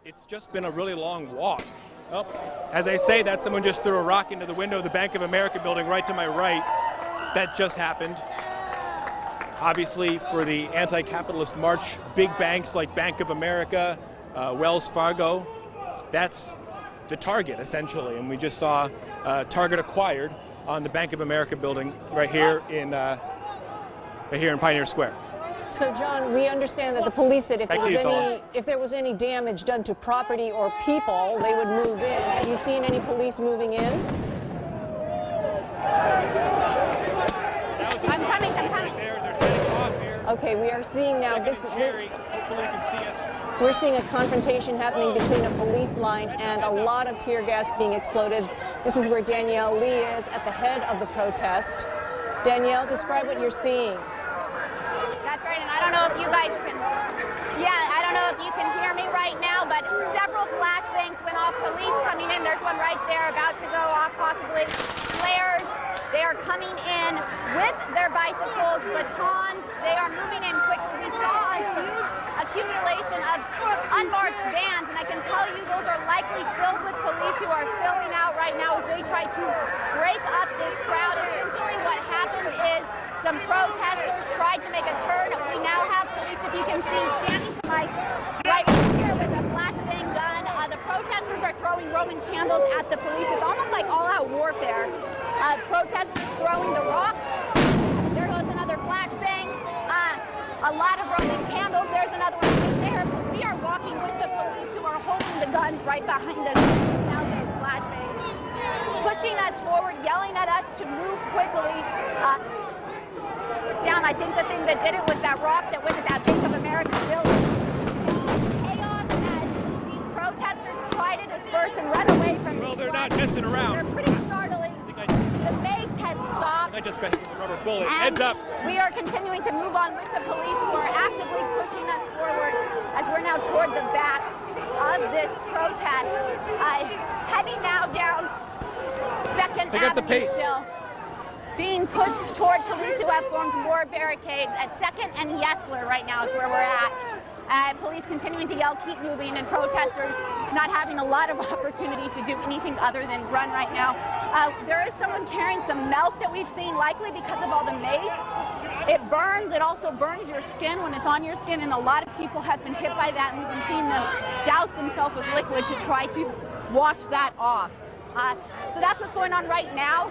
It's just been a really long walk. Oh, as I say that, someone just threw a rock into the window of the Bank of America building right to my right. That just happened. Obviously, for the anti-capitalist march, big banks like Bank of America, Wells Fargo, that's the target, essentially. And we just saw Target acquired on the Bank of America building right here in Pioneer Square. So, John, we understand that the police said if there was any damage done to property or people, they would move in. Have you seen any police moving in? I'm coming. They're setting off here. Okay, we are seeing now Hopefully you can see us. We're seeing a confrontation happening between a police line and a lot of tear gas being exploded. This is where Danielle Lee is at the head of the protest. Danielle, describe what you're seeing. That's right, and I don't know if you guys can, I don't know if you can hear me right now, but several flashbangs went off, police coming in. There's one right there about to go off, possibly. Flares, they are coming in with their bicycles, batons. They are moving in quickly. We saw a huge accumulation of unmarked vans, and I can tell you those are likely filled with police who are filling out right now as they try to break up this crowd. Essentially what happened is some protesters tried to make a turn. We now have police, if you can see, standing to my right here with a flashbang gun. The protesters are throwing Roman candles at the police. It's almost like all-out warfare. Protesters throwing the rocks. There goes another flashbang. A lot of Roman candles. There's another one right there. But we are walking with the police who are holding the guns right behind us. Now those flashbangs. Pushing us forward, yelling at us to move quickly. Down. I think the thing that did it was that rock that went at that Bank of America building. Chaos as these protesters try to disperse and run away from Well, they're not messing around. They're pretty startling. The mace has stopped. I just got hit with a rubber bullet. Heads up. We are continuing to move on with the police who are actively pushing us forward as we're now toward the back of this protest. Heading now down 2nd Pick up the Avenue pace. still. Being pushed toward police who have formed more barricades at 2nd and Yesler right now is where we're at. And police continuing to yell, keep moving, and protesters not having a lot of opportunity to do anything other than run right now. There is someone carrying some milk that we've seen, likely because of all the mace. It burns. It also burns your skin when it's on your skin, and a lot of people have been hit by that, and we've been seeing them douse themselves with liquid to try to wash that off. So that's what's going on right now.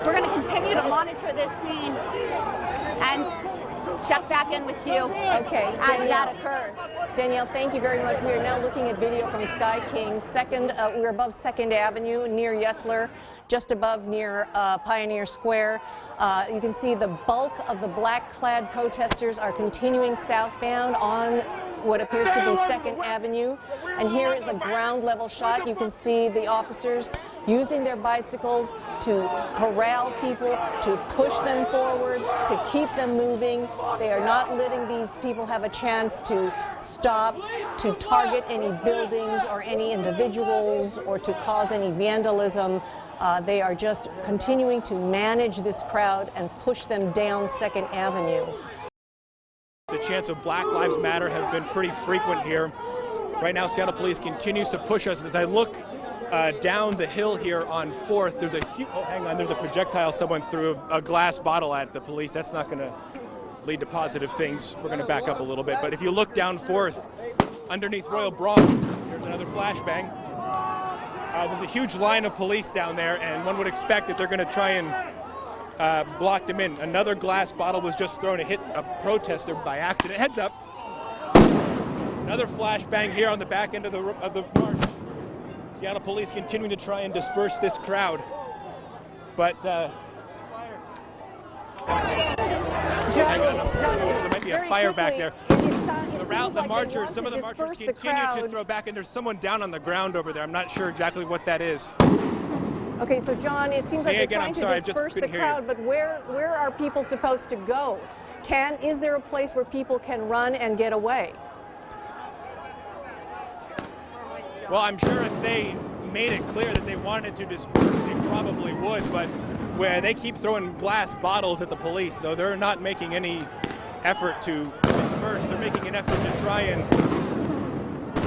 We're going to continue to monitor this scene and check back in with you as that occurs. Danielle, thank you very much. We are now looking at video from Sky King. We're above 2nd Avenue near Yesler, just above near Pioneer Square. You can see the bulk of the black-clad protesters are continuing southbound on what appears to be 2nd Avenue. And here is a ground-level shot. You can see the officers using their bicycles to corral people, to push them forward, to keep them moving. They are not letting these people have a chance to stop, to target any buildings or any individuals or to cause any vandalism. They are just continuing to manage this crowd and push them down 2nd Avenue. The chants of Black Lives Matter have been pretty frequent here. Right now, Seattle Police continues to push us. As I look down the hill here on 4th, there's there's a projectile someone threw a glass bottle at the police. That's not going to lead to positive things. We're going to back up a little bit. But if you look down 4th, underneath Royal Broad, there's another flashbang. There's a huge line of police down there, and one would expect that they're going to try and block them in. Another glass bottle was just thrown to hit a protester by accident. Heads up. Another flashbang here on the back end of the march. Seattle Police continuing to try and disperse this crowd. But there might be a fire back there. The marchers, some of the marchers continue to throw back, and there's someone down on the ground over there. I'm not sure exactly what that is. Okay, so John, it seems like they're trying to disperse the crowd, but where are people supposed to go? Is there a place where people can run and get away? Well, I'm sure if they made it clear that they wanted to disperse, they probably would, but where they keep throwing glass bottles at the police, so they're not making any effort to disperse. They're making an effort to try and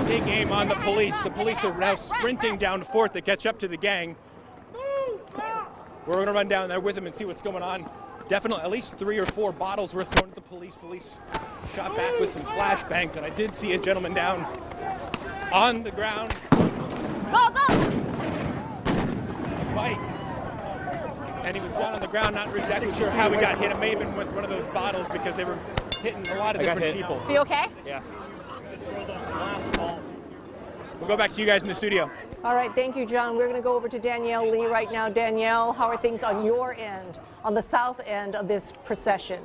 take aim on the police. The police are now sprinting down 4th to catch up to the gang. We're going to run down there with them and see what's going on. Definitely at least 3 or 4 bottles were thrown at the police. Police shot back with some flashbangs, and I did see a gentleman down on the ground. Go, go! Bike. And he was down on the ground, not exactly sure how he got hit. It may have been with one of those bottles because they were hitting a lot of different people. You okay? Yeah. We'll go back to you guys in the studio. All right, thank you, John. We're going to go over to Danielle Lee right now. Danielle, how are things on your end, on the south end of this procession?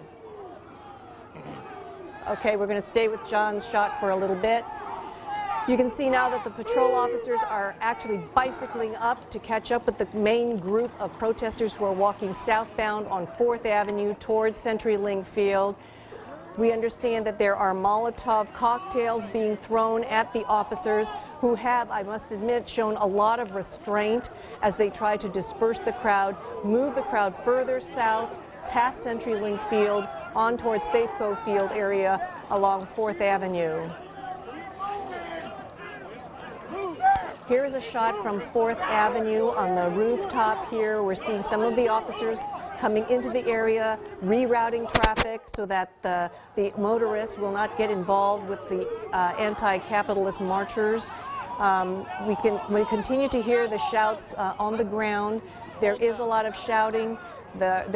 Okay, we're going to stay with John's shot for a little bit. You can see now that the patrol officers are actually bicycling up to catch up with the main group of protesters who are walking southbound on 4th Avenue towards CenturyLink Field. We understand that there are Molotov cocktails being thrown at the officers who have, I must admit, shown a lot of restraint as they try to disperse the crowd, move the crowd further south past CenturyLink Field on towards Safeco Field area along 4th Avenue. Here's a shot from 4th Avenue on the rooftop here. We're seeing some of the officers coming into the area, rerouting traffic so that the motorists will not get involved with the anti-capitalist marchers. We continue to hear the shouts on the ground. There is a lot of shouting. There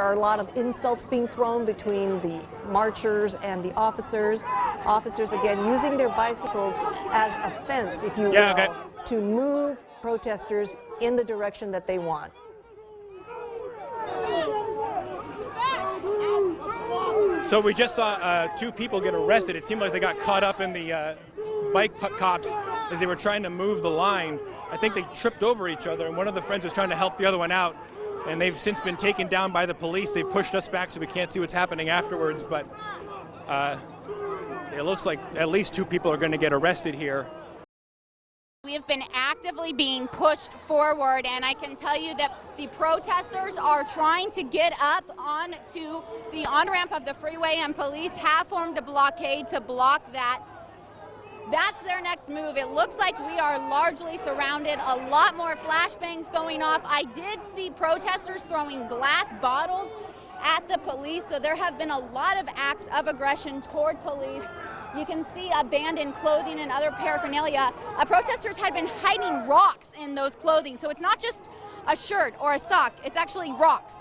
are a lot of insults being thrown between the marchers and the officers. Officers, again, using their bicycles as a fence, if you will, to move protesters in the direction that they want. So we just saw 2 people get arrested. It seemed like they got caught up in the bike cops as they were trying to move the line. I think they tripped over each other, and one of the friends was trying to help the other one out. And they've since been taken down by the police. They've pushed us back so we can't see what's happening afterwards. But it looks like at least 2 people are going to get arrested here. We have been actively being pushed forward, and I can tell you that the protesters are trying to get up onto the on-ramp of the freeway, and police have formed a blockade to block that. That's their next move. It looks like we are largely surrounded. A lot more flashbangs going off. I did see protesters throwing glass bottles at the police, so there have been a lot of acts of aggression toward police. You can see abandoned clothing and other paraphernalia. Protesters had been hiding rocks in those clothing, so it's not just a shirt or a sock, it's actually rocks.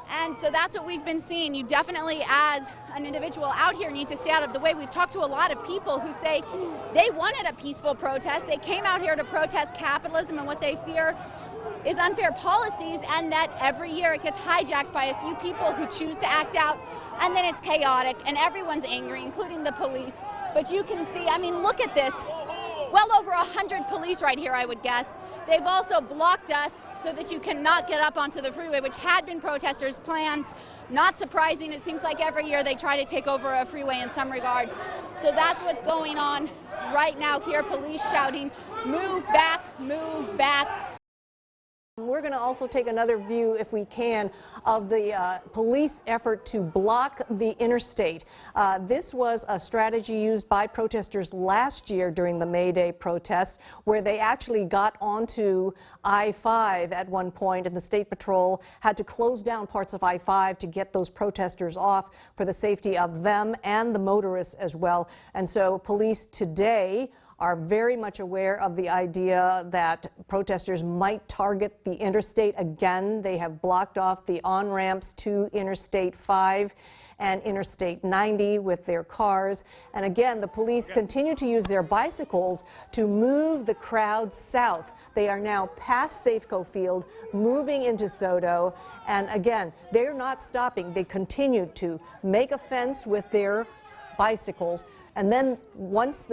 And so that's what we've been seeing. You definitely, as an individual out here, need to stay out of the way. We've talked to a lot of people who say they wanted a peaceful protest. They came out here to protest capitalism and what they fear is unfair policies, and that every year it gets hijacked by a few people who choose to act out, and then it's chaotic and everyone's angry, including the police. But you can see, I mean, look at this. Well over 100 police right here, I would guess. They've also blocked us so that you cannot get up onto the freeway, which had been protesters' plans. Not surprising, it seems like every year they try to take over a freeway in some regard. So that's what's going on right now here, police shouting, "Move back, move back." We're going to also take another view, if we can, of the police effort to block the interstate. This was a strategy used by protesters last year during the May Day protests, where they actually got onto I-5 at one point, and the State Patrol had to close down parts of I-5 to get those protesters off for the safety of them and the motorists as well. And so police today are very much aware of the idea that protesters might target the interstate again. They have blocked off the on-ramps to Interstate 5 and Interstate 90 with their cars. And again, the police continue to use their bicycles to move the crowd south. They are now past Safeco Field, moving into Soto. And again, they're not stopping. They continue to make a fence with their bicycles. And then once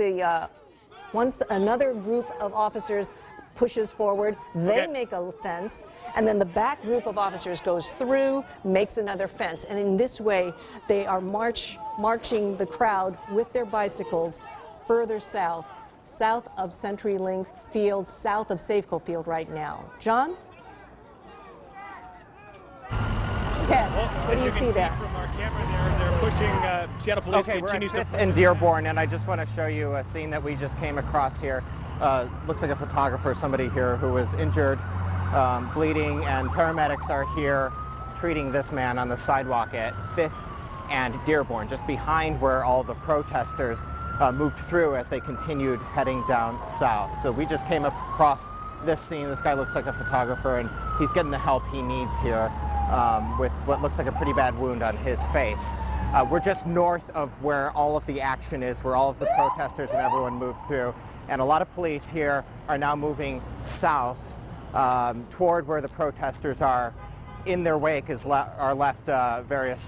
another group of officers pushes forward, they make a fence, and then the back group of officers goes through, makes another fence. And in this way, they are marching the crowd with their bicycles further south of CenturyLink Field, south of Safeco Field right now. John? Ted, what do you see there? From our camera there, pushing. Seattle Police continues we're to. at 5th and Dearborn, and I just want to show you a scene that we just came across here. Looks like a photographer, somebody here who was injured, bleeding, and paramedics are here treating this man on the sidewalk at 5th and Dearborn, just behind where all the protesters moved through as they continued heading down south. So we just came across this scene. This guy looks like a photographer, and he's getting the help he needs here with what looks like a pretty bad wound on his face. We're just north of where all of the action is, where all of the protesters and everyone moved through. And a lot of police here are now moving south toward where the protesters are. In their wake are left various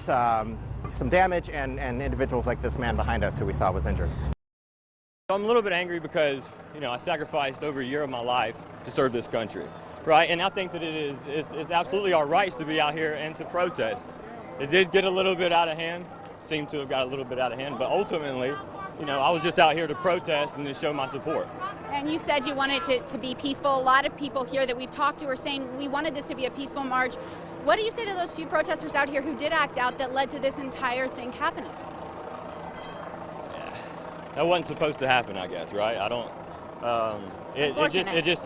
some damage and individuals like this man behind us who we saw was injured. I'm a little bit angry because, I sacrificed over a year of my life to serve this country, right? And I think that it's absolutely our rights to be out here and to protest. It did get a little bit out of hand, seemed to have got a little bit out of hand, but ultimately, I was just out here to protest and to show my support. And you said you wanted it to be peaceful. A lot of people here that we've talked to are saying we wanted this to be a peaceful march. What do you say to those few protesters out here who did act out that led to this entire thing happening? Yeah, that wasn't supposed to happen, I guess, right? I don't. It just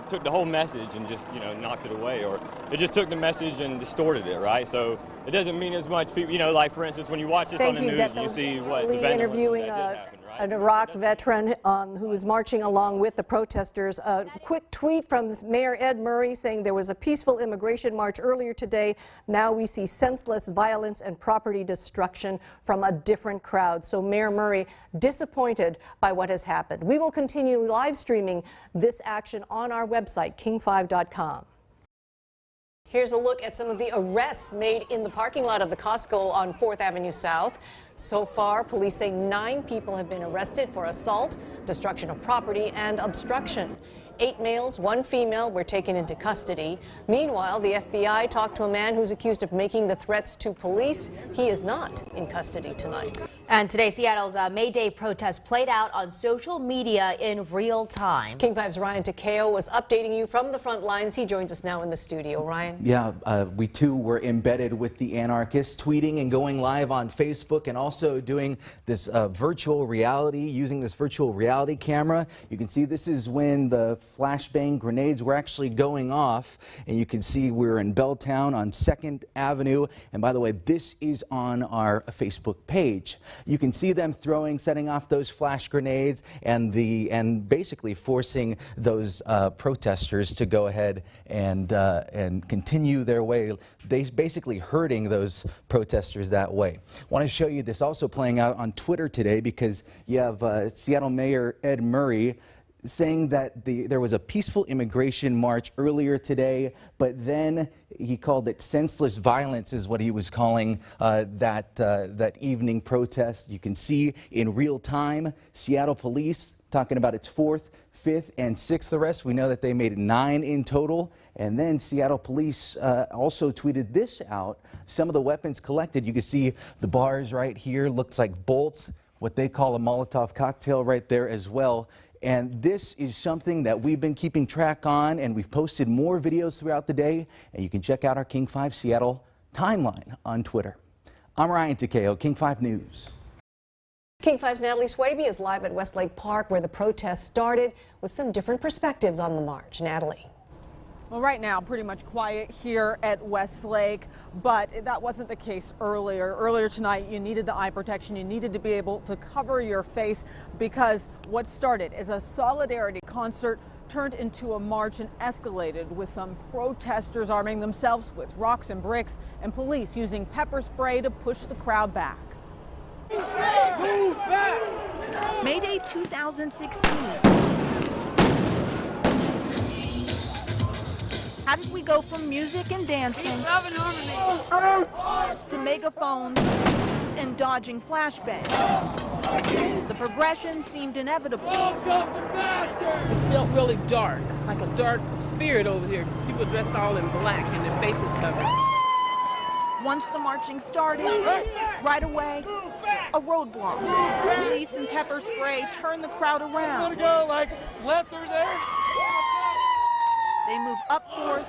took the whole message and just knocked it away, or it just took the message and distorted it, right? So it doesn't mean as much people, like for instance when you watch this on the news and you see what the vandalism interviewing that did happen, right? an Iraq veteran who was marching along with the protesters. A quick tweet from Mayor Ed Murray saying there was a peaceful immigration march earlier today. Now we see senseless violence and property destruction from a different crowd. So Mayor Murray disappointed by what has happened. We will continue live streaming this action on our website, king5.com. Here's a look at some of the arrests made in the parking lot of the Costco on 4th Avenue South. So far, police say 9 people have been arrested for assault, destruction of property, and obstruction. 8 males, 1 female were taken into custody. Meanwhile, the FBI talked to a man who's accused of making the threats to police. He is not in custody tonight. And today, Seattle's May Day protest played out on social media in real time. King 5's Ryan Takeo was updating you from the front lines. He joins us now in the studio. Ryan? Yeah, we too were embedded with the anarchists, tweeting and going live on Facebook, and also doing this virtual reality, using this virtual reality camera. You can see this is when the flashbang grenades were actually going off, and you can see we're in Belltown on 2nd Avenue. And by the way, this is on our Facebook page. You can see them setting off those flash grenades and basically forcing those protesters to go ahead and continue their way. They basically hurting those protesters that way. Want to show you this also playing out on Twitter today, because you have Seattle Mayor Ed Murray saying that there was a peaceful immigration march earlier today, but then he called it senseless violence, is what he was calling that evening protest. You can see in real time Seattle police talking about its 4th, 5th, and 6th arrests. We know that they made 9 in total. And then Seattle police also tweeted this out. Some of the weapons collected, you can see the bars right here, looks like bolts, what they call a Molotov cocktail right there as well. And this is something that we've been keeping track on, and we've posted more videos throughout the day, and you can check out our King 5 Seattle timeline on Twitter. I'm Ryan Takeo, King 5 News. King 5's Natalie Swaby is live at Westlake Park, where the protest started, with some different perspectives on the march. Natalie. Well, right now, pretty much quiet here at Westlake, but that wasn't the case earlier. Earlier tonight, you needed the eye protection. You needed to be able to cover your face, because what started as a solidarity concert turned into a march and escalated, with some protesters arming themselves with rocks and bricks and police using pepper spray to push the crowd back. May Day 2016. How did we go from music and dancing to megaphones and dodging flashbangs? The progression seemed inevitable. It felt really dark, like a dark spirit over here, because people dressed all in black and their faces covered. Once the marching started, right away, a roadblock. Police and pepper spray turned the crowd around. Want to go like left or there? They move up 4th,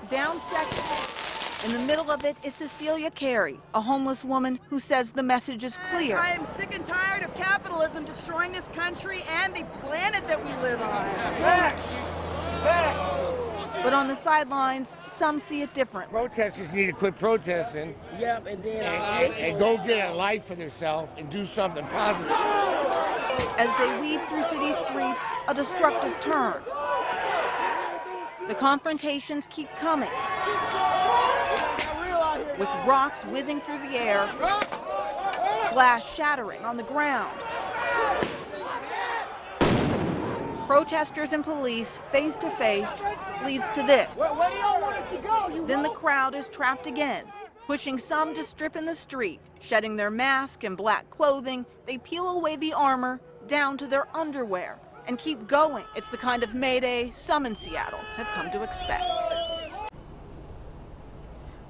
down 2nd, In the middle of it is Cecilia Carey, a homeless woman who says the message is clear. I am sick and tired of capitalism destroying this country and the planet that we live on. But on the sidelines, some see it different. Protesters need to quit protesting. Yep, and go get a life for themselves and do something positive. As they weave through city streets, a destructive turn. The confrontations keep coming, with rocks whizzing through the air, glass shattering on the ground. Protesters and police face to face leads to this. Where do y'all want us to go? Then the crowd is trapped again, pushing some to strip in the street. Shedding their mask and black clothing, they peel away the armor down to their underwear and keep going. It's the kind of May Day some in Seattle have come to expect.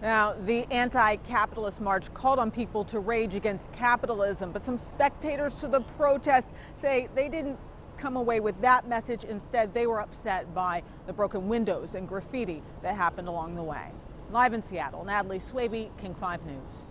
Now, the anti-capitalist march called on people to rage against capitalism, but some spectators to the protest say they didn't come away with that message. Instead, they were upset by the broken windows and graffiti that happened along the way. Live in Seattle, Natalie Swaby, King 5 News.